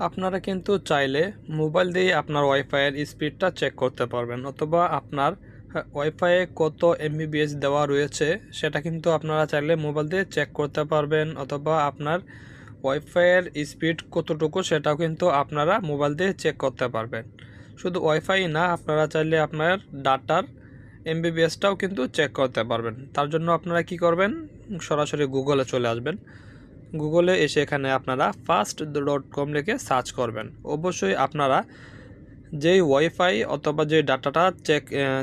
আপনারা কিন্তু চাইলে মোবাইল দিয়ে আপনার ওয়াইফাইয়ের স্পিডটা চেক করতে পারবেন, অথবা আপনার ওয়াইফাইয়ে কত এমবিবিএস দেওয়া রয়েছে সেটা কিন্তু আপনারা চাইলে মোবাইল দিয়ে চেক করতে পারবেন, অথবা আপনার ওয়াইফাইয়ের স্পিড কতটুকু সেটাও কিন্তু আপনারা মোবাইল দিয়ে চেক করতে পারবেন। শুধু ওয়াইফাই না, আপনারা চাইলে আপনার ডাটার এমবিবিএসটাও কিন্তু চেক করতে পারবেন। তার জন্য আপনারা কি করবেন, সরাসরি গুগলে চলে আসবেন। গুগলে এসে এখানে আপনারা fast.com লিখে সার্চ করবেন। অবশ্যই আপনারা যেই ওয়াইফাই অথবা যে ডাটাটা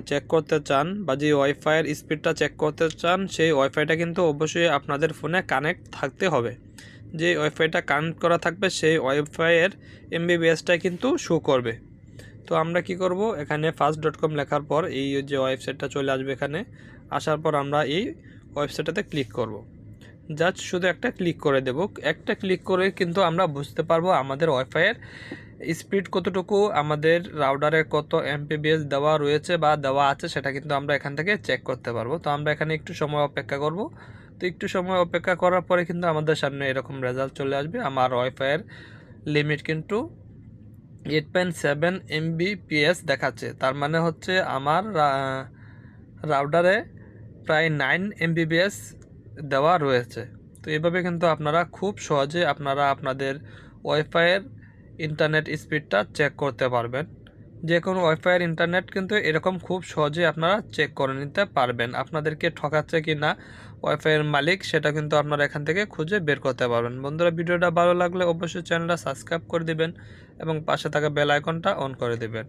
চেক করতে চান বা যে ওয়াইফাইয়ের স্পিডটা চেক করতে চান সেই ওয়াইফাইটা কিন্তু অবশ্যই আপনাদের ফোনে কানেক্ট থাকতে হবে। যে ওয়াইফাইটা কানেক্ট করা থাকবে সেই ওয়াইফাইয়ের এমবিবিএসটাই কিন্তু শো করবে। তো আমরা কি করব, এখানে fast.com লেখার পর এই যে ওয়েবসাইটটা চলে আসবে। এখানে আসার পর আমরা এই ওয়েবসাইটটাতে ক্লিক করব। জাস্ট শুধু একটা ক্লিক করে দেব। একটা ক্লিক করে কিন্তু আমরা বুঝতে পারবো আমাদের ওয়াইফাইয়ের স্পিড কতটুকু, আমাদের রাউটারে কত এমবিপিএস দেওয়া রয়েছে বা দেওয়া আছে সেটা কিন্তু আমরা এখান থেকে চেক করতে পারবো। তো আমরা এখানে একটু সময় অপেক্ষা করব। তো একটু সময় অপেক্ষা করার পরে কিন্তু আমাদের সামনে এরকম রেজাল্ট চলে আসবে। আমার ওয়াইফাইয়ের লিমিট কিন্তু 8.7 এমবিপিএস দেখাচ্ছে। তার মানে হচ্ছে আমার রাউটারে প্রায় 9 এমবিপিএস দেওয়া রয়েছে। তো এভাবে কিন্তু আপনারা খুব সহজে আপনাদের ওয়াইফাইয়ের ইন্টারনেট স্পিডটা চেক করতে পারবেন। যে কোনো ওয়াইফাইয়ের ইন্টারনেট কিন্তু এরকম খুব সহজে আপনারা চেক করে নিতে পারবেন। আপনাদেরকে ঠকাচ্ছে কি না ওয়াইফাইয়ের মালিক সেটা কিন্তু আপনারা এখান থেকে খুঁজে বের করতে পারবেন। বন্ধুরা, ভিডিওটা ভালো লাগলে অবশ্যই চ্যানেলটা সাবস্ক্রাইব করে দিবেন এবং পাশে থাকা বেল আইকনটা অন করে দিবেন।